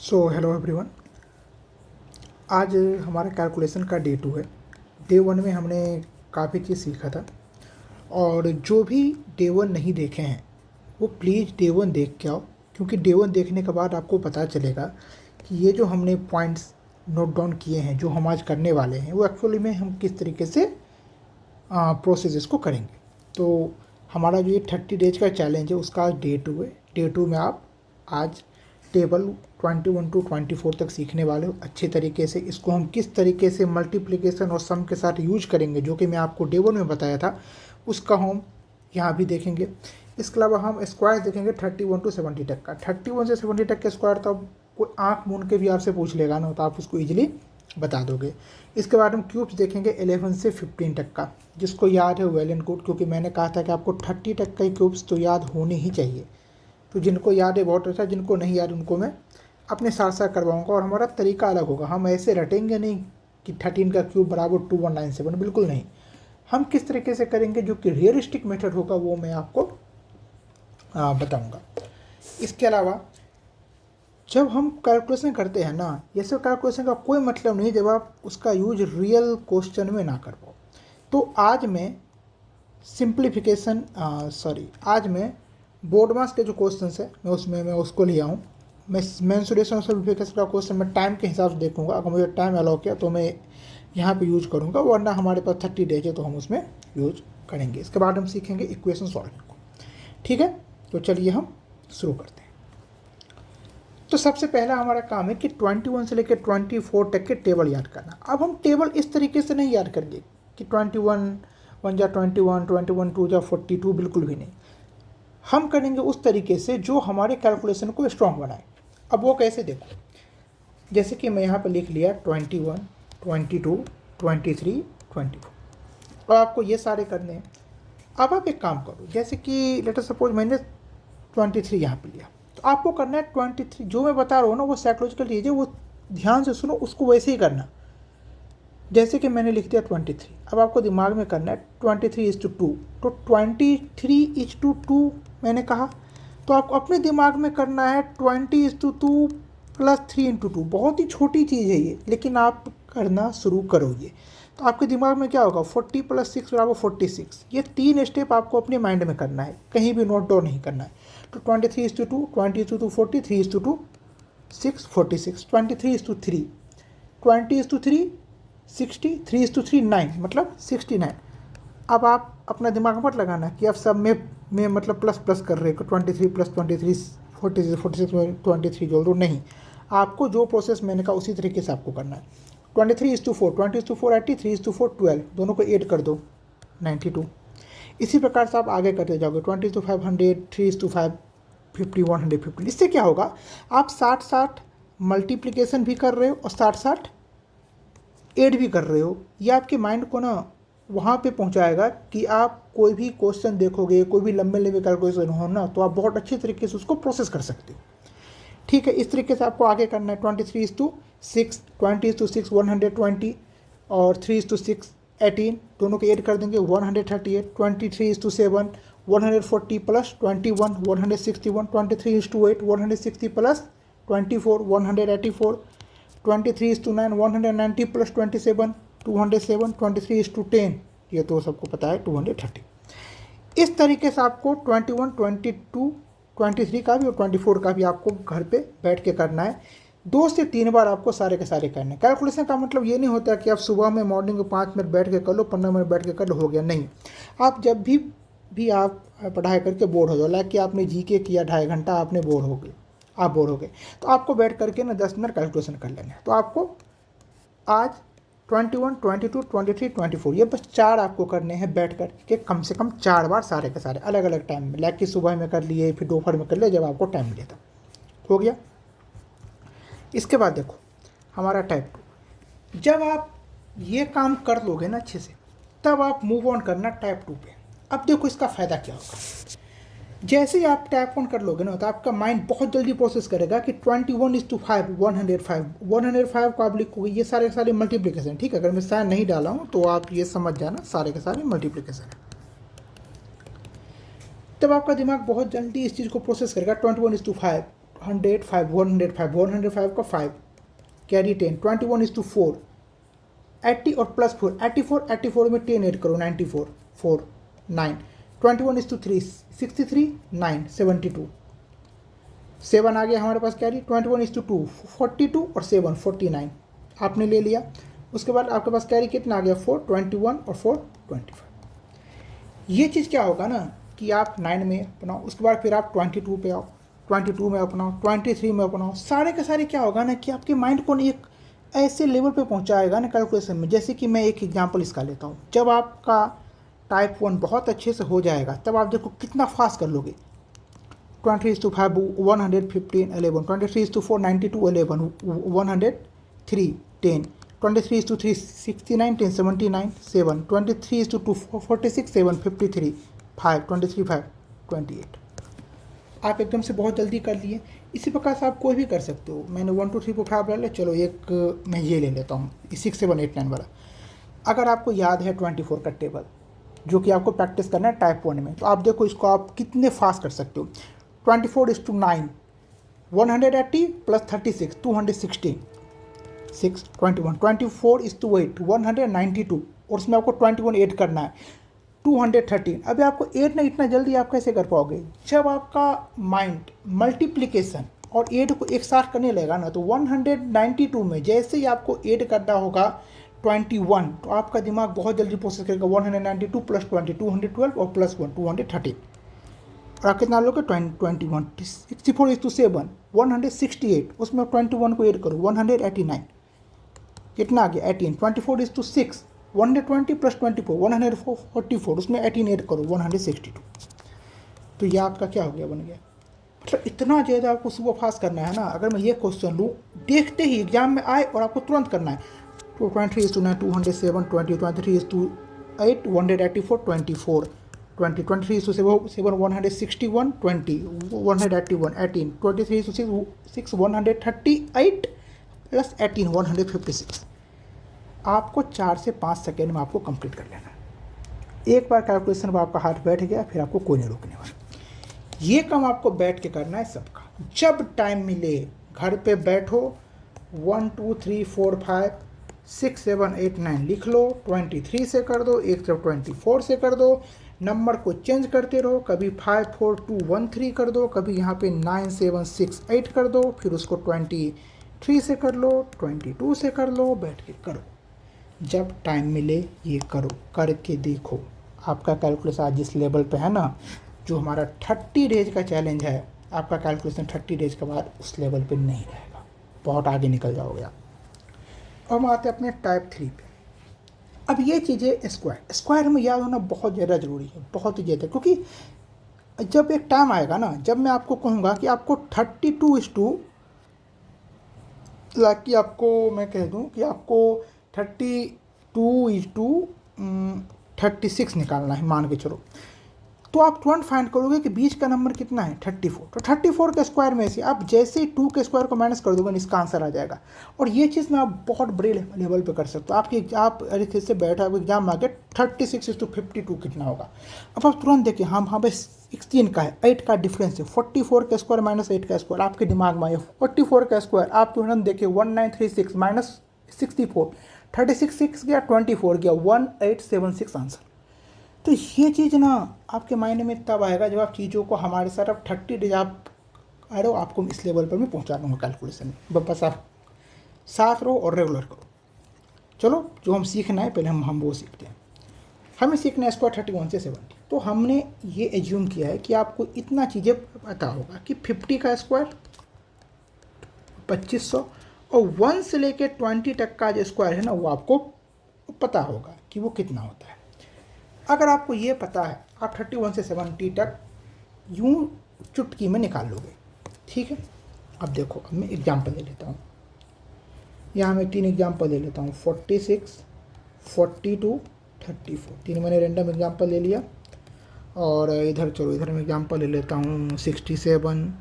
So hello everyone. आज हमारा calculation का डे 2 है। डे 1 में हमने काफ़ी चीज़ सीखा था, और जो भी डे 1 नहीं देखे हैं वो प्लीज़ डे 1 देख के आओ, क्योंकि डे 1 देखने के बाद आपको पता चलेगा कि ये जो हमने पॉइंट्स नोट डाउन किए हैं, जो हम आज करने वाले हैं, वो एक्चुअली में हम किस तरीके से प्रोसेस इसको करेंगे। तो हमारा जो ये 30 डेज का चैलेंज है उसका आज डे 2 है। डे 2 में आप आज टेबल 21 टू 24 तक सीखने वाले हो अच्छे तरीके से। इसको हम किस तरीके से मल्टीप्लिकेशन और सम के साथ यूज करेंगे, जो कि मैं आपको डे 1 में बताया था, उसका हम यहाँ भी देखेंगे। इसके अलावा हम स्क्वायर देखेंगे 31 टू 70 तक का। 31 से 70 तक के स्क्वायर तो अब कोई आँख मूंद के भी आपसे पूछ लेगा ना, तो आप उसको ईजिली बता दोगे। इसके बाद हम क्यूब्स देखेंगे 11 से 15 तक का। जिसको याद है वेल एंड गुड, क्योंकि मैंने कहा था कि आपको 30 तक का क्यूब्स तो याद होने ही चाहिए। तो जिनको याद है बहुत अच्छा, जिनको नहीं याद उनको मैं अपने साथ साथ करवाऊँगा। और हमारा तरीका अलग होगा, हम ऐसे रटेंगे नहीं कि 13 का क्यूब बराबर 2197, बिल्कुल नहीं। हम किस तरीके से करेंगे जो कि रियलिस्टिक मेथड होगा वो मैं आपको बताऊँगा। इसके अलावा जब हम कैलकुलेशन करते हैं ना, ये सब कैलकुलेशन का कोई मतलब नहीं जब आप उसका यूज रियल क्वेश्चन में ना कर पाओ। तो आज मैं सिंप्लीफिकेशन आज मैं बोर्ड मास के जो क्वेश्चन है मैं उसको ले आऊँ। मैं मेंसुरेशन और सिंप्लीफिकेशन का क्वेश्चन मैं टाइम के हिसाब से देखूंगा। अगर मुझे टाइम अलाउ किया तो मैं यहाँ पे यूज करूँगा, वरना हमारे पास 30 डेज है तो हम उसमें यूज करेंगे। इसके बाद हम सीखेंगे इक्वेशन सॉल्विंग को। ठीक है, तो चलिए हम शुरू करते हैं। तो सबसे पहला हमारा काम है कि 21 से लेकर 24 तक के टेबल याद करना। अब हम टेबल इस तरीके से नहीं याद करेंगे कि 21 1 जा 21, 21 2 जा 42, बिल्कुल भी नहीं। हम करेंगे उस तरीके से जो हमारे कैलकुलेशन को स्ट्रॉन्ग बनाए। अब वो कैसे, देखो, जैसे कि मैं यहाँ पर लिख लिया 21, 22, 23, 24। अब आपको ये सारे करने हैं। अब आप एक काम करो, जैसे कि लेट अस सपोज मैंने 23 यहाँ पे लिया, तो आपको करना है 23। जो मैं बता रहा हूँ ना वो साइकोलॉजिकल चीज़ है, वो ध्यान से सुनो, उसको वैसे ही करना। जैसे कि मैंने लिख दिया 23, अब आपको दिमाग में करना है 23:2। तो 23:2 मैंने कहा, तो आपको अपने दिमाग में करना है 20:2 + 3:2। बहुत ही छोटी चीज़ है ये, लेकिन आप करना शुरू करोगे तो आपके दिमाग में क्या होगा, 40 + 6 = 46। ये 3 स्टेप आपको अपने माइंड में करना है, कहीं भी नोट डाउन नहीं करना है। तो 23:2, 20:2 40, 3:2 6 46, 23:3, 20:3 60, 3:3 9, मतलब 69। अब आप अपना दिमाग मत लगाना कि आप सब में मतलब प्लस प्लस कर रहे हो, 23 + 23 46 46 में 23 जोड़ दो, नहीं। आपको जो प्रोसेस मैंने कहा उसी तरीके से आपको करना है। 23:4, 20:4 80, 3:4 12, दोनों को ऐड कर दो 92। इसी प्रकार से आप आगे करते जाओगे, 20:500, 3:5 50, 150। इससे क्या होगा, आप 60 मल्टीप्लिकेशन भी कर रहे हो और 60 ऐड भी कर रहे हो। ये आपके माइंड को ना वहाँ पे पहुँचाएगा कि आप कोई भी क्वेश्चन देखोगे, कोई भी लंबे लंबे कैलकुलेशन हो ना, तो आप बहुत अच्छी तरीके से उसको प्रोसेस कर सकते हो। ठीक है, इस तरीके से आपको आगे करना है। 23:6, 20:6 120, और 3:6 18, दोनों को ऐड कर देंगे 138। 23:7 140 + 21 161, 23:8 160 + 24 184, 23:9 190 + 27 207, 23:10, ये तो सबको पता है 230। इस तरीके से आपको 21, 22, 23 का भी और 24 का भी आपको घर पे बैठ के करना है। 2 से 3 बार आपको सारे के सारे करने हैं। कैलकुलेशन का मतलब ये नहीं होता कि आप सुबह में मॉर्निंग में 5 मिनट बैठ के कर लो, 15 मिनट बैठ के कर लो, हो गया, नहीं। आप जब भी आप पढ़ाई करके बोर हो जाओ, लाइक कि आपने जीके किया 2.5 घंटा, आपने बोर हो गए, आप बोर हो गए, तो आपको बैठ करके ना 10 मिनट कैलकुलेशन कर लेना है। तो आपको आज 21, 22, 23, 24, ये बस 4 आपको करने हैं बैठ कर के, कम से कम 4 बार सारे के सारे अलग अलग टाइम में, लाइक कि सुबह में कर लिए, फिर दोपहर में कर लिए, जब आपको टाइम मिले था। हो गया। इसके बाद देखो हमारा टाइप 2। जब आप ये काम कर लोगे ना अच्छे से, तब आप मूव ऑन करना टाइप 2 पे। अब देखो इसका फ़ायदा क्या होगा। जैसे ही आप टाइप 1 कर लोगे ना, तो आपका माइंड बहुत जल्दी प्रोसेस करेगा कि 21:5 105 को आप लिखोगे, ये सारे के सारे मल्टीप्लिकेशन। ठीक है, अगर मैं साइन नहीं डाला हूँ तो आप ये समझ जाना सारे के सारे मल्टीप्लिकेशन है। तब आपका दिमाग बहुत जल्दी इस चीज़ को प्रोसेस करेगा। 21:5 105 105 105 का 5 कैरी 10 21:4 80 और प्लस 4 84 84 में 10 ऐड करो 94 4 9 21:3 63 9 72 7 आ गया हमारे पास कैरी 21:2 42 और 7 49 आपने ले लिया। उसके बाद आपके पास कैरी कितना आ गया 4 21 और 4 25। ये चीज़ क्या होगा ना कि आप 9 में अपनाओ, उसके बाद फिर आप 22 पे आओ, 22 में अपनाओ, 23 में अपनाओ, सारे के सारे क्या होगा ना कि आपके माइंड को एक ऐसे लेवल पे पहुंचाएगा ना कैलकुलेशन में। जैसे कि मैं एक एग्जांपल इसका लेता हूँ, जब आपका टाइप 1 बहुत अच्छे से हो जाएगा तब आप देखो कितना फास्ट कर लोगे। 20:5 115 11 23:4 92 11 103 10 23:3 69 10 79 7 23:2 46 7 53 5 23 5 28। आप एकदम से बहुत जल्दी कर लिए। इसी प्रकार से आप कोई भी कर सकते हो। मैंने 1 2 3 4 5 ले लिया, चलो एक मैं ये ले लेता हूँ 6 7 8 9 वाला। अगर आपको याद है 24 का टेबल जो कि आपको प्रैक्टिस करना है टाइप 1 में, तो आप देखो इसको आप कितने फास्ट कर सकते हो। 24:9 180 प्लस 36 260 6 21 24:8 192 और उसमें आपको 21 ऐड करना है 213। अभी आपको ऐड ना इतना जल्दी आप कैसे कर पाओगे? जब आपका माइंड मल्टीप्लिकेशन और ऐड को एक साथ करने लगेगा ना, तो 192 में जैसे ही आपको ऐड करना होगा 21, तो आपका दिमाग बहुत जल्दी प्रोसेस करेगा 192 प्लस 20 212 और प्लस 1 213 और आप कितना लोगे 21 64:7 168, उसमें 21 को ऐड करो 189 कितना आ गया 18 24:6 120 प्लस 24 144, उसमें 18 ऐड करो 162। तो ये आपका क्या हो गया बन गया। मतलब इतना ज़्यादा आपको सुबह फास्ट करना है ना। अगर मैं ये क्वेश्चन लूँ देखते ही एग्जाम में आए और आपको तुरंत करना है, तो 23:9 207 20 23:8 184 24 20 23:7 161 20 181 18 23:6 138 प्लस 18 156। आपको 4 से 5 सेकेंड में आपको कंप्लीट कर लेना है। एक बार कैलकुलेशन में आपका हाथ बैठ गया फिर आपको कोई नहीं रोकने वाला। ये काम आपको बैठ के करना है सबका। जब टाइम मिले घर पे बैठो 1 2 3 4 5 6 7 8 9 लिख लो, 23 से कर दो, एक तरफ 24 से कर दो, नंबर को चेंज करते रहो, कभी 5 4 2 1 3 कर दो, कभी यहाँ पे 9 7 6 8 कर दो, फिर उसको 23 से कर लो, 22 से कर लो, बैठ के करो। जब टाइम मिले ये करो, करके देखो। आपका कैलकुलेशन आज जिस लेवल पे है ना, जो हमारा 30 डेज का चैलेंज है, आपका कैलकुलेशन 30 डेज के बाद उस लेवल पे नहीं रहेगा, बहुत आगे निकल जाओगे आप। अब हम आते हैं अपने टाइप 3 पे। अब ये चीज़ें स्क्वायर में याद होना बहुत ज़्यादा ज़रूरी है, बहुत ही ज़्यादा, क्योंकि जब एक टाइम आएगा ना जब मैं आपको कहूँगा कि आपको 32 लाइक कि आपको मैं कह दूँ कि आपको 32:36 निकालना है मान के चलो, तो आप तुरंत फाइंड करोगे कि बीच का नंबर कितना है 34। तो 34 के स्क्वायर में से आप जैसे ही 2 के स्क्वायर को माइनस कर दोगे इसका आंसर आ जाएगा। और ये चीज़ मैं आप बहुत बड़े लेवल पे कर सकते हो। आप अरे से बैठा है एग्जाम में आगे 36:52 कितना होगा। अब आप तुरंत देखिए हाँ भाई 16 का है, 8 का डिफरेंस है, 44 का स्क्वायर माइनस 8 का स्क्वायर आपके दिमाग में आए। 44 का स्क्वायर आप तुरंत देखिए 1936 माइनस 64, 36 6 गया 24 गया 1876 आंसर। तो ये चीज़ ना आपके माइंड में तब आएगा जब आप चीज़ों को हमारे साथ अब 30 डेज आप आ रहे हो, आपको इस लेवल पर मैं पहुंचा दूँगा कैलकुलेशन में। बस आप साथ रहो और रेगुलर करो। चलो जो हम सीखना है पहले हम वो सीखते हैं। हमें सीखना है स्क्वायर 31 से 70। तो हमने ये एज्यूम किया है कि आपको इतना चीज़ें पता होगा कि 50 का स्क्वायर 2500 और 1 से लेकर 20 तक का जो स्क्वायर है ना वो आपको पता होगा कि वो कितना होता है। अगर आपको ये पता है आप 31 से 70 तक यूं चुटकी में निकाल लोगे, ठीक है। अब देखो अब मैं एग्जांपल ले लेता हूँ, यहाँ मैं 3 एग्जांपल ले लेता हूँ 46 42 34। 3 मैंने रैंडम एग्जांपल ले लिया। और इधर चलो इधर मैं एग्जांपल ले लेता हूँ 67,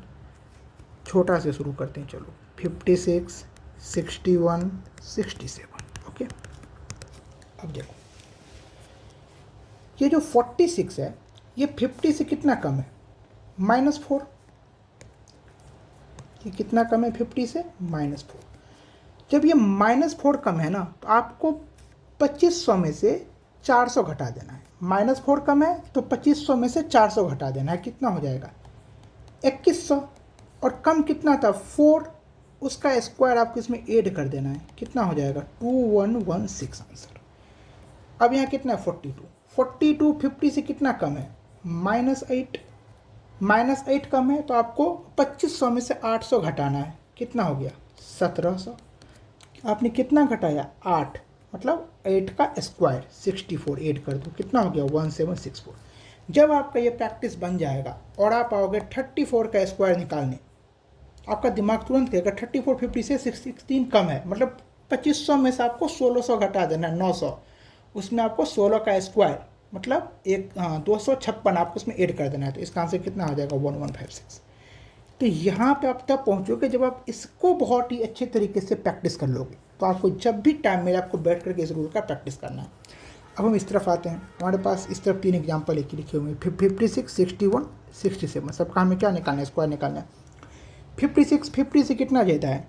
छोटा से शुरू करते हैं चलो 56 61 67। ओके अब देखो ये जो 46 है ये 50 से कितना कम है -4। ये कितना कम है 50 से? -4। जब ये -4 कम है ना तो आपको 2500 में से 400 घटा देना है। -4 कम है तो 2500 में से 400 घटा देना है, कितना हो जाएगा 2100। और कम कितना था 4, उसका स्क्वायर आपको इसमें ऐड कर देना है, कितना हो जाएगा 2116 आंसर। अब यहाँ कितना है 42 50 से कितना कम है -8। -8 कम है तो आपको 2500 में से 800 घटाना है, कितना हो गया 1700। आपने कितना घटाया 8, मतलब 8 का स्क्वायर 64 ऐड कर दो, कितना हो गया 1764। जब आपका ये प्रैक्टिस बन जाएगा और आप आओगे 34 का स्क्वायर निकालने, आपका दिमाग तुरंत कहेगा 34 50 से 16 कम है, मतलब 2500 में से आपको 1600 घटा देना है 900, उसमें आपको 16 का स्क्वायर मतलब 256 आपको उसमें ऐड कर देना है, तो इसका आंसर कितना हो जाएगा 1156। तो यहाँ पे आप तब पहुँचोगे जब आप इसको बहुत ही अच्छे तरीके से प्रैक्टिस कर लोगे। तो आपको जब भी टाइम मिले आपको बैठ करके इस रूल का प्रैक्टिस करना है। अब हम इस तरफ आते हैं, हमारे पास इस तरफ 3 एग्जाम्पल एक लिखे हुए हैं 56 61 67। सबका हमें क्या निकालना है स्क्वायर निकालना है। 56 50 से कितना ज़्यादा है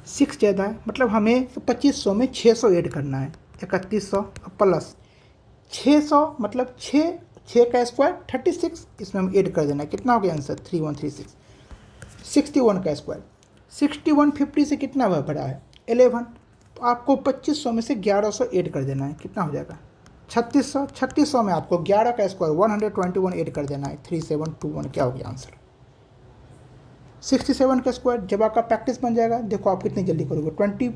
6 ज़्यादा है, मतलब हमें 2500 में 600 ऐड करना है 3100 प्लस 600 मतलब 6 का स्क्वायर 36, इसमें हम ऐड कर देना है, कितना हो गया आंसर 3136। 61 का स्क्वायर 61 50 से कितना बड़ा है 11, तो आपको 2500 में से 1100 ऐड कर देना है, कितना हो जाएगा 3600। 3600 में आपको 11 का स्क्वायर 121 ऐड कर देना है 3721, क्या हो गया आंसर 67 का स्क्वायर। जब आपका प्रैक्टिस बन जाएगा देखो आप कितनी जल्दी करोगे 25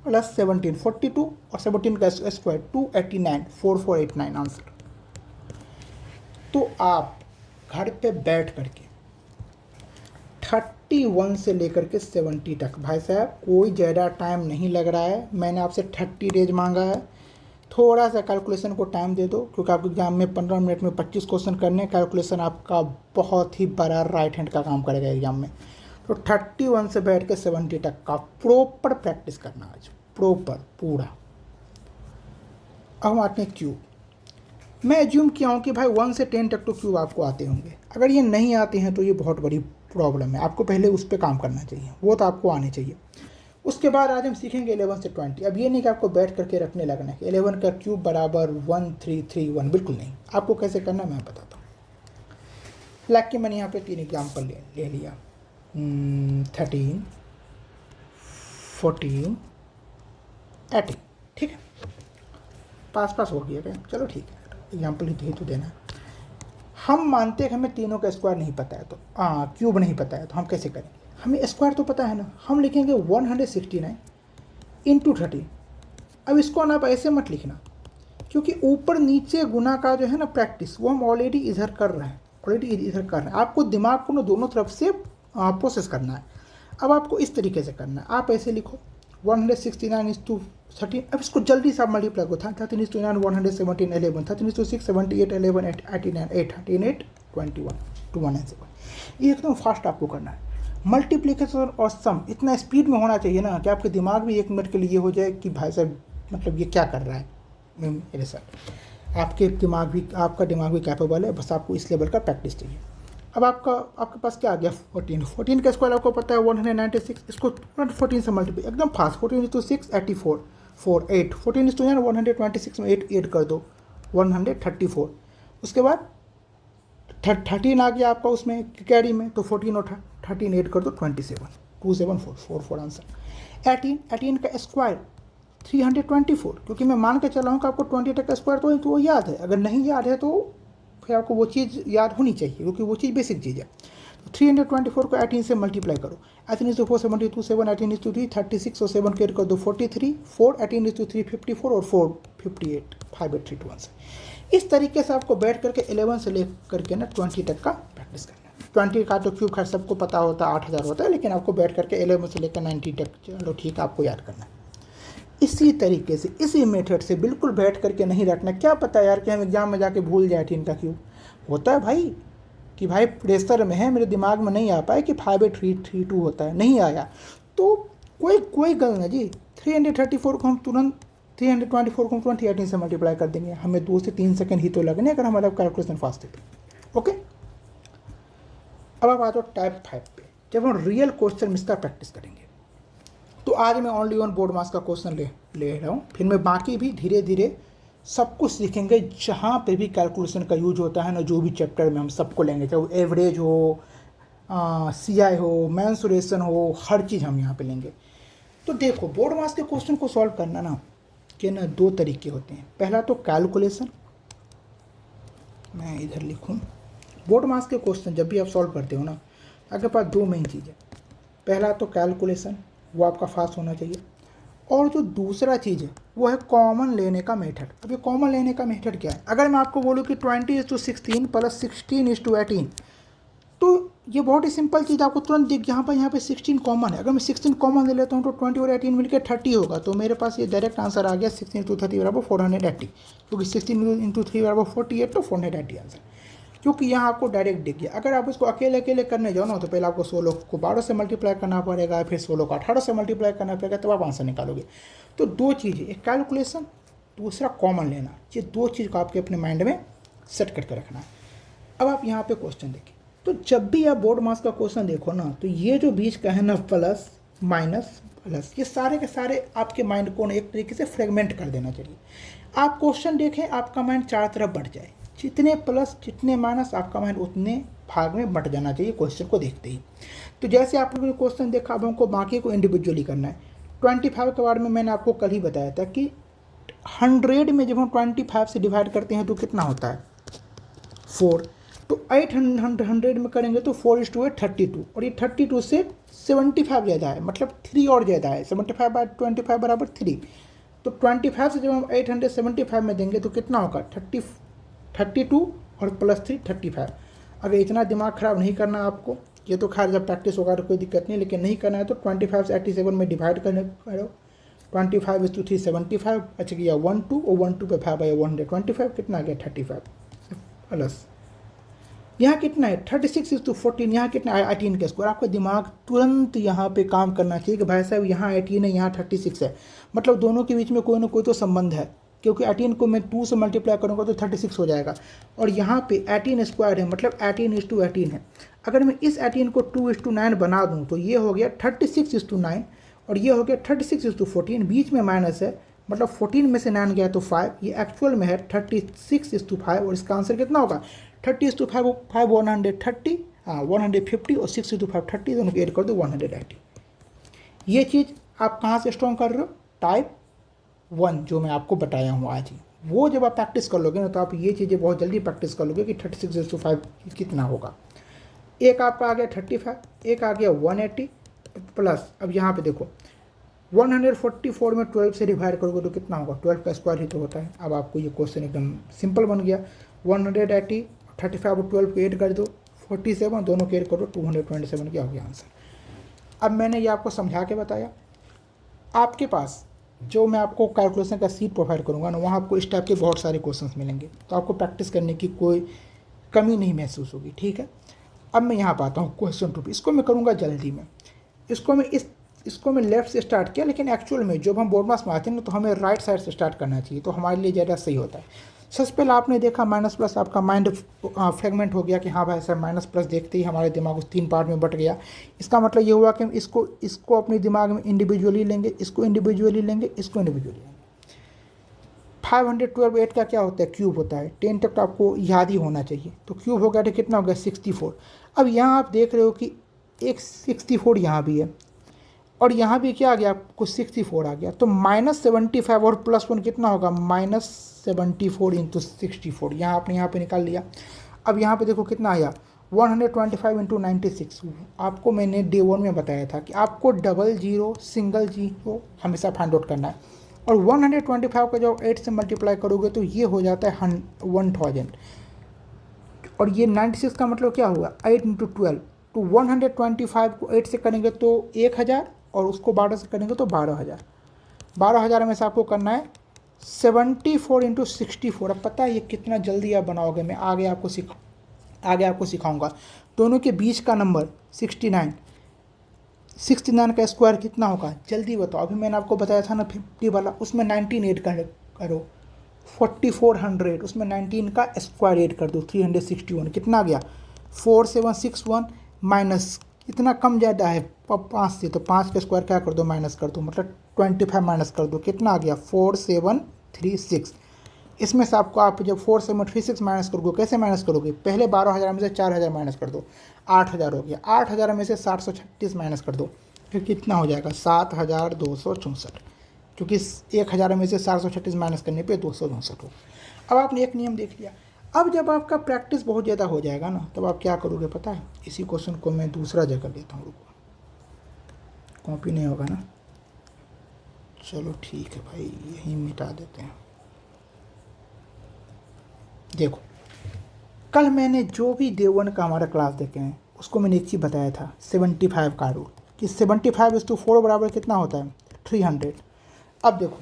प्लस 17 42 और 17 का स्क्वायर 289 4489 आंसर। तो आप घर पे बैठ करके 31 से लेकर के 70 तक, भाई साहब कोई ज़्यादा टाइम नहीं लग रहा है, मैंने आपसे 30 डेज मांगा है, थोड़ा सा कैलकुलेशन को टाइम दे दो, क्योंकि आपके एग्जाम में 15 मिनट में 25 क्वेश्चन करने, कैलकुलेशन आपका बहुत ही बड़ा राइट हैंड का काम करेगा एग्जाम में। तो 31 से बैठ के 70 तक का प्रॉपर प्रैक्टिस करना आज, प्रॉपर पूरा। अब हम आते हैं क्यूब। मैं एज्यूम किया हूँ कि भाई 1 से 10 तक तो क्यूब आपको आते होंगे, अगर ये नहीं आते हैं तो ये बहुत बड़ी प्रॉब्लम है, आपको पहले उस पर काम करना चाहिए, वो तो आपको आने चाहिए। उसके बाद आज हम सीखेंगे 11 से 20। अब ये नहीं कि आपको बैठ करके रखने लगना है कि 11 का क्यूब बराबर 1331, बिल्कुल नहीं। आपको कैसे करना मैं बताता हूँ। लाइक कि मैंने यहाँ पे 3 एग्जाम्पल ले लिया 13 14 18, ठीक है, पास हो गया क्या, चलो ठीक है, एग्जाम्पल ही तो देना है। हम मानते हैं कि हमें तीनों का स्क्वायर नहीं पता है, तो क्यूब नहीं पता है, तो हम कैसे करेंगे, हमें स्क्वायर तो पता है ना, हम लिखेंगे 169 इंटू 30। अब इसको ना आप ऐसे मत लिखना, क्योंकि ऊपर नीचे गुना का जो है ना प्रैक्टिस वो हम ऑलरेडी इधर कर रहे हैं, आपको दिमाग को ना दोनों तरफ से प्रोसेस करना है। अब आपको इस तरीके से करना है, आप ऐसे लिखो 169 × 13। अब इसको जल्दी से आप मल्टीप्लाई करो, 13 × 9 117 11, 13 × 6 78 11 89 8 38 21 217। ये एकदम फास्ट आपको करना है। मल्टीप्लिकेशन और सम इतना स्पीड में होना चाहिए ना कि आपके दिमाग भी 1 मिनट के लिए हो जाए कि भाई साहब मतलब ये क्या कर रहा है मेरे साथ। आपका दिमाग भी कैपेबल है, बस आपको इस लेवल का प्रैक्टिस चाहिए। अब आपके पास क्या आ गया 14 का स्क्वायर आपको पता है 196, इसको 14 से मल्टीप्लाई एकदम फास्ट 14 × 6 84 4 8 14 × 9 126 में 8 ऐड कर दो 134। उसके बाद 13 आ गया आपका उसमें कैरी में, तो 14 और 13 ऐड कर दो 27 27444 आंसर। 18 का स्क्वायर 324, क्योंकि मैं मान के चला हूँ कि आपको 20 तक का स्क्वायर तो वो याद है, अगर नहीं याद है तो फिर आपको वो चीज़ याद होनी चाहिए, क्योंकि वो चीज़ बेसिक चीज़ है। तो 324 को 18 से मल्टीप्लाई करो, 18 × 4 72 7 18 × 3 36 और 7 को ऐड कर दो 43 4 18 × 3 54 और 4 58 5832 आंसर। इस तरीके से आपको बैठ करके 11 से लेकर के ना 20 तक का प्रैक्टिस करना है। 20 का तो क्यूब खैर सबको पता होता है 8000 होता है, लेकिन आपको बैठ करके 11 से लेकर 90 तक चलो ठीक है आपको याद करना है। इसी तरीके से इसी मेथड से बिल्कुल बैठ करके नहीं रखना, क्या पता यार कि हम एग्जाम में जाके भूल जाए 18 का क्यूब। होता है भाई कि भाई प्रेशर में है, मेरे दिमाग में नहीं आ पाए कि 5832 होता है, नहीं आया तो कोई गल ना जी। 334 को हम तुरंत 324 को हम तुरंत 18 से मल्टीप्लाई कर देंगे, हमें 2 से 3 सेकंड ही तो लगने अगर हमारा कैलकुलेशन फास्ट है तो। ओके, अब आप आ जाओ टाइप 5 पे। जब हम रियल क्वेश्चन में इसका प्रैक्टिस करेंगे। तो आज मैं ओनली ऑन बोर्ड मास का क्वेश्चन ले रहा हूँ, फिर मैं बाकी भी धीरे धीरे सब कुछ सीखेंगे जहाँ पे भी कैलकुलेशन का यूज होता है ना, जो भी चैप्टर में हम सबको लेंगे, चाहे वो एवरेज हो, CI हो, मेंसुरेशन हो, हर चीज़ हम यहाँ पे लेंगे। तो देखो बोर्ड मास के क्वेश्चन को सॉल्व करना ना कि ना दो तरीके होते हैं। पहला तो कैलकुलेशन, मैं इधर लिखूँ, बोर्ड मास के क्वेश्चन जब भी आप सॉल्व करते हो ना, आपके पास दो मेन चीज़ है। पहला तो कैलकुलेशन, वो आपका फास्ट होना चाहिए, और जो दूसरा चीज़ है वो है कॉमन लेने का मेथड। अब ये कॉमन लेने का मेथड क्या है? अगर मैं आपको बोलूँ कि 20:16 प्लस 16:18, तो ये बहुत ही सिंपल चीज़ आपको तुरंत दिख, यहाँ पे 16 कॉमन है। अगर मैं 16 कॉमन ले लेता हूँ तो 20 और 18 मिलकर 30 होगा। तो मेरे पास ये डायरेक्ट आंसर आ गया 16 × 30 बराबर 480, क्योंकि 16 × 3 बराबर 48, तो 480 आंसर, क्योंकि यहाँ आपको डायरेक्ट दिख गया। अगर आप इसको अकेले अकेले करने जाओ ना, तो पहले आपको 16 को 12 से मल्टीप्लाई करना पड़ेगा, फिर 16 को 18 से मल्टीप्लाई करना पड़ेगा, तब आप आंसर निकालोगे। तो दो चीज़ें, एक कैलकुलेशन, दूसरा कॉमन लेना, ये दो चीज़ को आपके अपने माइंड में सेट करके रखना है। अब आप यहाँ पे क्वेश्चन देखिए, तो जब भी आप बोर्ड मास का क्वेश्चन देखो ना, तो ये जो बीच का है ना प्लस माइनस प्लस, ये सारे के सारे आपके माइंड को एक तरीके से फ्रेगमेंट कर देना चाहिए। आप क्वेश्चन देखें, आपका माइंड चार तरफ बढ़ जाए, जितने प्लस जितने माइनस, आपका माइंड उतने भाग में बट जाना चाहिए क्वेश्चन को देखते ही। तो जैसे आप लोगों ने क्वेश्चन देखा, अब हमको बाकी को इंडिविजुअली करना है। 25 के बारे में मैंने आपको कल ही बताया था कि 100 में जब हम 25 से डिवाइड करते हैं तो कितना होता है 4। तो 800 में करेंगे तो 4:8 32, और ये 32 से 75 ज़्यादा है, मतलब 3 और ज़्यादा है। 75/25 बराबर 3। तो 25 से जब हम 875 में देंगे तो कितना होगा 32 और प्लस 3 35। अगर इतना दिमाग ख़राब नहीं करना आपको, ये तो खैर जब प्रैक्टिस होगा तो कोई दिक्कत नहीं, लेकिन नहीं करना है तो 25 से 87 में डिवाइड करो। 25 × 3 75, अच्छा गया 1 2, और 1 2 पे 5/125, कितना आ गया 35 प्लस, यहाँ कितना है 36:14, यहाँ कितना है 18 का स्क्वायर। आपका दिमाग तुरंत यहाँ पे काम करना चाहिए कि भाई साहब यहाँ 18 है, यहाँ 36 है, मतलब दोनों के बीच में कोई ना कोई तो संबंध है, क्योंकि 18 को मैं 2 से मल्टीप्लाई करूँगा तो 36 हो जाएगा, और यहाँ पे 18 स्क्वायर है, मतलब 18:18 है। अगर मैं इस 18 को 2:9 बना दूँ तो ये हो गया 36:9, और ये हो गया 36:14, बीच में माइनस है, मतलब 14 में से 9 गया तो 5, ये एक्चुअल में है 36:5, और इसका आंसर कितना होगा 30:5 130, 150, और 6:5 30, दोनों को ऐड कर दो 180। ये चीज़ आप कहाँ से स्ट्रॉन्ग कर रहे हो? टाइप 1 जो मैं आपको बताया हूँ आज ही, वो जब आप प्रैक्टिस कर लोगे ना, तो आप ये चीज़ें बहुत जल्दी प्रैक्टिस कर लोगे कि 36:5 कितना होगा। एक आपका आ गया 35, एक आ गया 180 प्लस, अब यहाँ पे देखो 144 में 12 से डिवाइड करोगे तो कितना होगा, 12 का स्क्वायर ही तो होता है। अब आपको ये क्वेश्चन एकदम सिंपल बन गया। 180, 35 और 12 को ऐड कर दो 47, दोनों को ऐड करो 227, क्या हो गया आंसर। अब मैंने ये आपको समझा के बताया। आपके पास जो मैं आपको कैलकुलेशन का सीट प्रोवाइड करूँगा ना, वहाँ आपको इस टाइप के बहुत सारे क्वेश्चंस मिलेंगे, तो आपको प्रैक्टिस करने की कोई कमी नहीं महसूस होगी, ठीक है। अब मैं यहाँ पर आता हूँ क्वेश्चन 2 पे, इसको मैं करूँगा जल्दी में। इसको मैं लेफ्ट से स्टार्ट किया, लेकिन एक्चुअल में जब हम बोर्ड मास में आते हैं ना, तो हमें राइट साइड से स्टार्ट करना चाहिए, तो हमारे लिए ज़्यादा सही होता है। सबसे पहले आपने देखा माइनस प्लस, आपका माइंड फ्रेगमेंट हो गया कि हाँ भाई सर, माइनस प्लस देखते ही हमारे दिमाग उस 3 पार्ट में बट गया। इसका मतलब ये हुआ कि हम इसको अपने दिमाग में इंडिविजुअली लेंगे, इसको इंडिविजुअली लेंगे, इसको इंडिविजुअली लेंगे। 512 8 का क्या होता है, क्यूब होता है। 10 तक तो आपको याद ही होना चाहिए, तो क्यूब हो गया तो कितना हो गया 64। अब यहाँ आप देख रहे हो कि एक 64 यहाँ भी है, और यहाँ भी क्या आ गया आपको 64 आ गया, तो -75 और +1 कितना होगा -74 × 64, यहाँ आपने यहाँ पे निकाल लिया। अब यहाँ पे देखो कितना आया 125 × 96। आपको मैंने डे 1 में बताया था कि आपको डबल जीरो सिंगल जीरो हमेशा फाइंड आउट करना है, और 125 का जब 8 से मल्टीप्लाई करोगे तो ये हो जाता है 1000, और ये 96 का मतलब क्या हुआ 8 × 12, तो 125 को 8 से करेंगे तो 1000, और उसको 12 से करेंगे तो 12000। 12000 में से आपको करना है 74 × 64। अब पता है ये कितना जल्दी आप बनाओगे, मैं आगे आपको सिखाऊंगा। दोनों के बीच का नंबर 69 का स्क्वायर कितना होगा, जल्दी बताओ। अभी मैंने आपको बताया था ना 50 वाला, उसमें 19 ऐड करो 4400, उसमें 19 का स्क्वायर ऐड कर दो 361, कितना आ गया 4761 माइनस इतना कम ज़्यादा है 5 से, तो 5 का स्क्वायर क्या कर दो, माइनस कर दो, मतलब 25 माइनस कर दो, कितना आ गया 4736। इसमें से आपको आप जब 4736 माइनस करोगे, कैसे माइनस करोगे, पहले 12,000 में से 4,000 माइनस कर दो, 8,000 हो गया, 8,000 में से 736 माइनस कर दो, फिर कितना हो जाएगा 7,264, क्योंकि 1,000 में से 736 माइनस करने पे 264 हो। अब आपने एक नियम देख लिया। अब जब आपका प्रैक्टिस बहुत ज़्यादा हो जाएगा ना, तब आप क्या करोगे पता है, इसी क्वेश्चन को मैं दूसरा जगह लेता हूँ, रुको, कॉपी नहीं होगा ना, चलो ठीक है भाई, यहीं मिटा देते हैं। देखो, कल मैंने जो भी डे 1 का हमारा क्लास देखे हैं, उसको मैंने एक चीज़ बताया था, 75 का रूल, कि 75/4 बराबर कितना होता है 300। अब देखो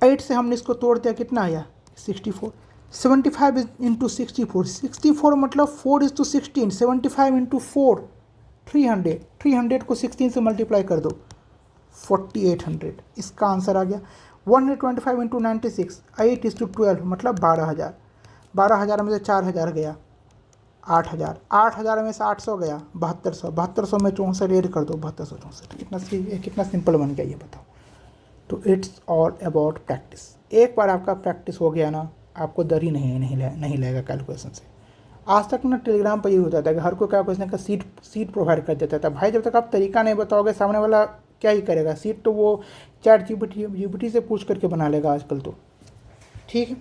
8 से हमने इसको तोड़ दिया, कितना आया 64। 75 इंटू 64, 64 मतलब 4:16, 75 इंटू 4 300, 300 को 16 से मल्टीप्लाई कर दो 4800, इसका आंसर आ गया। 125 इंटू 96, 8:12 मतलब 12,000, 12,000 में से 4,000 गया 8,000, 8,000 में से 800 गया 7200, 7200 में 64 ऐड कर दो 7264, कितना सिंपल बन गया ये बताओ। तो इट्स ऑल अबाउट प्रैक्टिस। एक बार आपका प्रैक्टिस हो गया ना, आपको डर ही नहीं लगेगा कैलकुलेशन से। आज तक ना टेलीग्राम पर ये होता था कि हर कोई कैलकुलेशन का सीट प्रोवाइड कर देता था। भाई जब तक आप तरीका नहीं बताओगे, सामने वाला क्या ही करेगा, सीट तो वो चैट जीपीटी से पूछ करके बना लेगा आजकल तो। ठीक है,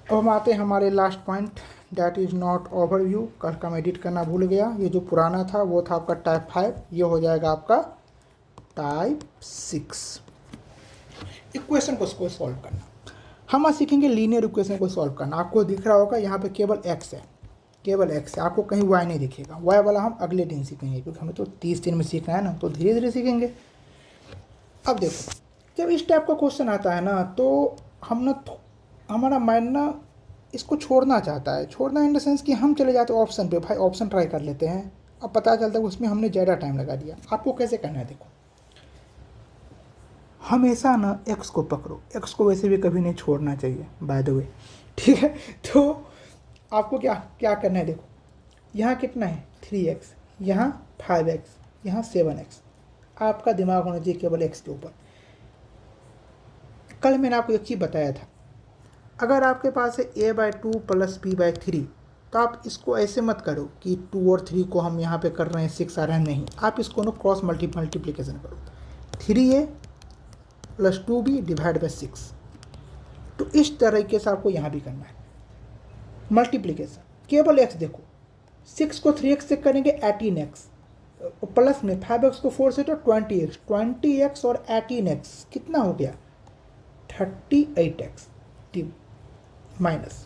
अब हम आते हैं हमारे last point, that is not overview. कल का मैं एडिट करना भूल गया, ये जो पुराना था वो था आपका टाइप 5, ये हो जाएगा आपका टाइप 6। इक्वेशन को सॉल्व करना, हम आज सीखेंगे लीनियर इक्वेशन को सॉल्व करना। आपको दिख रहा होगा यहाँ पे केवल x है, केवल x है, आपको कहीं y नहीं दिखेगा। y वाला हम अगले दिन सीखेंगे, क्योंकि हमें तो 30 दिन में सीखना है ना, तो धीरे धीरे सीखेंगे। अब देखो, जब इस टाइप का क्वेश्चन आता है ना, तो हम ना हमारा माइंड ना इसको छोड़ना चाहता है, छोड़ना इन द सेंस कि हम चले जाते हैं ऑप्शन पे, भाई ऑप्शन ट्राई कर लेते हैं। अब पता चलता है उसमें हमने ज़्यादा टाइम लगा दिया। आपको कैसे करना है, देखो हमेशा ना x को पकड़ो, x को वैसे भी कभी नहीं छोड़ना चाहिए बाय द वे, ठीक है। तो आपको क्या क्या करना है, देखो यहाँ कितना है 3x, यहाँ 5x, यहाँ 7x। आपका दिमाग होना चाहिए केवल x के ऊपर। कल मैंने आपको एक चीज़ बताया था, अगर आपके पास है a/2 + b/3, तो आप इसको ऐसे मत करो कि 2 और 3 को हम यहाँ पे कर रहे हैं 6 आ रहा है, नहीं, आप इसको ना क्रॉस मल्टीप्लिकेशन करो, 3a + 2b / 6। तो इस तरीके से आपको यहाँ भी करना है मल्टीप्लिकेशन, केवल x। देखो 6 को 3x से करेंगे 18x, प्लस में 5x को 4 से तो 20x, 20x और 18x कितना हो गया 38x माइनस।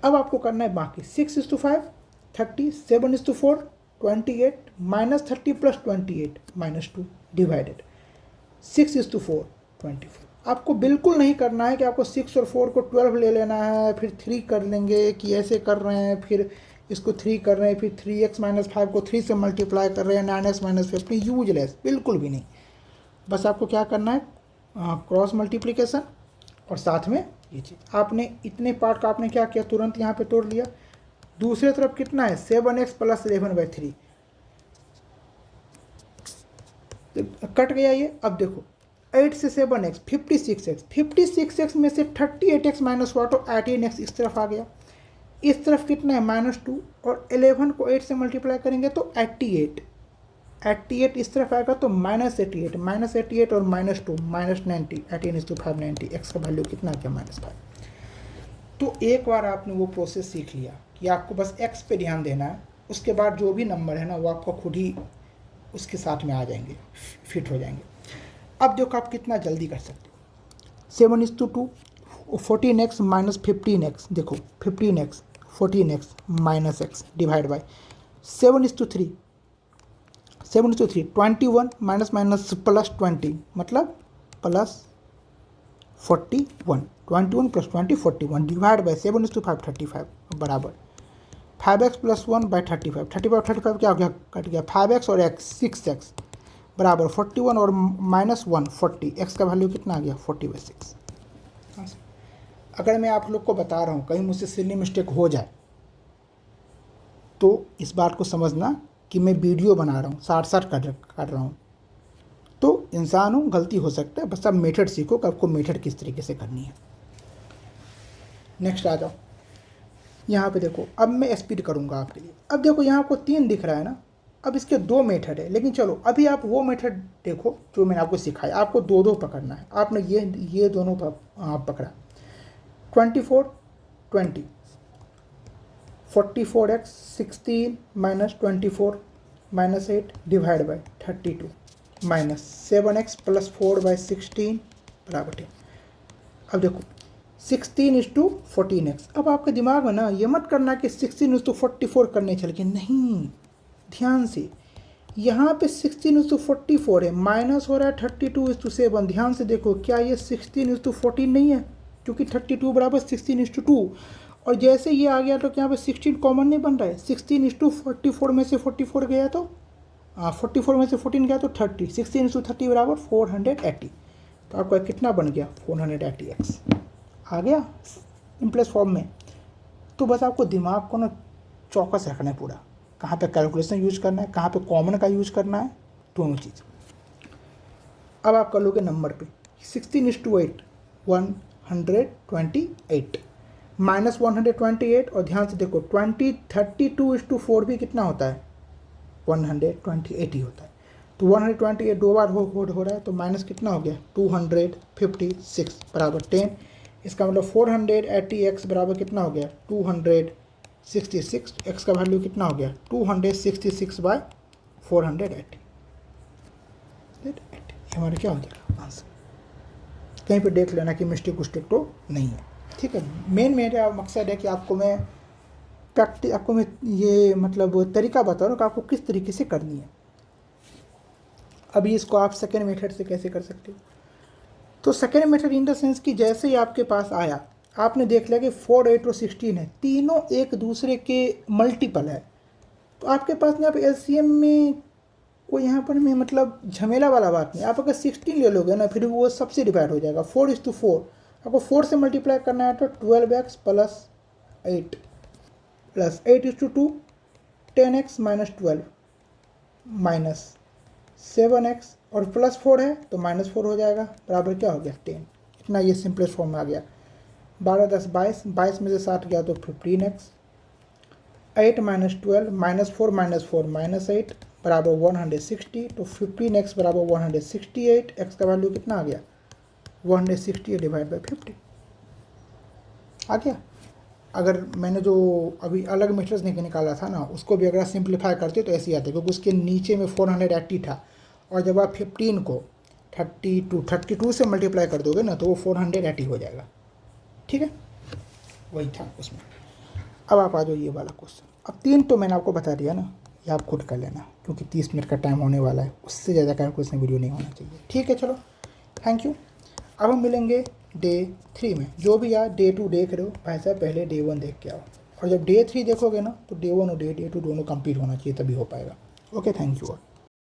अब आपको करना है बाकी 6:5 30, 7:4 28, -30 + 28 -2 डिवाइडेड 6:4 24। आपको बिल्कुल नहीं करना है कि आपको 6 और 4 को 12 ले लेना है, फिर 3 कर लेंगे, कि ऐसे कर रहे हैं, फिर इसको 3 कर रहे हैं, फिर 3x - 5 को 3 से मल्टीप्लाई कर रहे हैं, 9x - 15, यूजलेस, बिल्कुल भी नहीं। बस आपको क्या करना है क्रॉस मल्टीप्लिकेशन, और साथ में ये चीज़। आपने इतने पार्ट का आपने क्या किया, तुरंत यहाँ पे तोड़ लिया। दूसरे तरफ कितना है 7x + 11/3, कट गया ये। अब देखो 8 से 7x 56x, 56x में से 38x माइनस हुआ तो 18x इस तरफ आ गया। इस तरफ कितना है -2, और 11 को 8 से मल्टीप्लाई करेंगे तो 88, 88 इस तरफ आएगा तो -88, -88 और -2 -90, 18:5 90, x का वैल्यू कितना आ गया -5। तो एक बार आपने वो प्रोसेस सीख लिया कि आपको बस x पे ध्यान देना है, उसके बाद जो भी नंबर है ना वो आपको खुद ही उसके साथ में आ जाएंगे, फिट हो जाएंगे। अब देखो आप कितना जल्दी कर सकते हो, 7:2 14x - 15x, देखो 15x 14x -x divide by 7:3 7:3 21 minus plus 20 मतलब प्लस 41, 21 + 20 41 डिवाइड बाय 7:5 35 बराबर 5x + 1 / 35, 35 क्या हो गया, कट गया 5x और x 6x बराबर 41 और -1 40, x का वैल्यू कितना आ गया 40/6। अगर मैं आप लोग को बता रहा हूँ कहीं मुझसे सिली मिस्टेक हो जाए तो इस बात को समझना कि मैं वीडियो बना रहा हूँ, साथ साथ कर रहा हूँ, तो इंसान हूँ, गलती हो सकता है, बस आप मेथड सीखो कि आपको मेथड किस तरीके से करनी है। नेक्स्ट आ जाओ, यहाँ पे देखो, अब मैं स्पीड करूँगा आपके लिए। अब देखो यहाँ आपको 3 दिख रहा है ना, अब इसके 2 मेथड है, लेकिन चलो अभी आप वो मेथड देखो जो मैंने आपको सिखाया। आपको 2 पकड़ना है। आपने ये दोनों आप पकड़ा, 24 20 44x 16 minus 24 minus 8 divide by 32 minus 7x plus 4/16 बराबर 10। अब देखो 16:14x। अब आपके दिमाग में ना ये मत करना कि 16:44 करने चल के, नहीं, ध्यान से, यहाँ पे 16:44 है, माइनस हो रहा है 32:7। ध्यान से देखो, क्या ये 16:14 नहीं है, क्योंकि 32 बराबर 16:2। और जैसे ये आ गया तो यहाँ पे 16 कॉमन नहीं बन रहा है। 16:44 में से 44 गया तो 44 में से 14 गया तो 30। 16:30 बराबर 480। तो आपका कितना बन गया, 480x आ गया सिंपलेस्ट फॉर्म में। तो बस आपको दिमाग को ना चौकस रखना है पूरा, कहाँ पे कैलकुलेशन यूज करना है, कहाँ पे कॉमन का यूज करना है, दोनों चीज़। अब आप कर लोगे नंबर पे 16:8 128 माइनस 128। और ध्यान से देखो 32:4 भी कितना होता है, 128 ही होता है। तो 128 2 बार हो रहा है, तो माइनस कितना हो गया, 256 बराबर 10। इसका मतलब 480x बराबर कितना हो गया, 266। x का वैल्यू कितना हो गया, 266/480। हमारा क्या हो जाएगा आंसर। कहीं पे देख लेना कि मिस्टेक उस्टेक तो नहीं है, ठीक है। मेन मेरा मकसद है कि आपको मैं ये मतलब तरीका बता रहा हूँ कि आपको किस तरीके से करनी है। अभी इसको आप सेकेंड मेथड से कैसे कर सकते हो। तो second method in the sense कि जैसे ही आपके पास आया, आपने देख लिया कि 4 8 और 16 है, तीनों एक दूसरे के मल्टीपल है। तो आपके पास यहाँ पे एलसीएम में कोई यहाँ पर में मतलब झमेला वाला बात नहीं। आप अगर 16 ले लोगे ना, फिर वो सबसे डिवाइड हो जाएगा 4:4। आपको 4 से मल्टीप्लाई करना है तो 12x plus 8 plus 8:2 10x minus 12 minus 7x और प्लस 4 है तो माइनस 4 हो जाएगा, बराबर क्या हो गया 10। इतना ये सिंपलेस्ट फॉर्म में आ गया। 12 10 22 में से 60 गया तो 15x। 8 माइनस 12 माइनस 4 माइनस 8 बराबर 160। तो 15x बराबर 168। x का वैल्यू कितना आ गया, 168 डिवाइड बाई 50 आ गया। अगर मैंने जो अभी अलग मीटर्स निकाला था ना, उसको भी अगर सिंप्लीफाई करते तो ऐसे ही आते, क्योंकि उसके नीचे में 480 था, और जब आप 15 को 32 से मल्टीप्लाई कर दोगे ना तो वो 480 हो जाएगा, ठीक है। वही था उसमें। अब आप आ जाओ ये वाला क्वेश्चन। अब 3 तो मैंने आपको बता दिया ना, ये आप खुद कर लेना, क्योंकि 30 मिनट का टाइम होने वाला है, उससे ज़्यादा कैलकुलेशन वीडियो नहीं होना चाहिए, ठीक है। चलो थैंक यू। अब हम मिलेंगे डे 3 में। जो भी यार डे 2 देख रहे हो भाई साहब, पहले डे 1 देख के आओ, और जब डे 3 देखोगे ना तो डे 1 और डे 2 दोनों कंप्लीट होना चाहिए, तभी हो पाएगा। Okay, thank you all.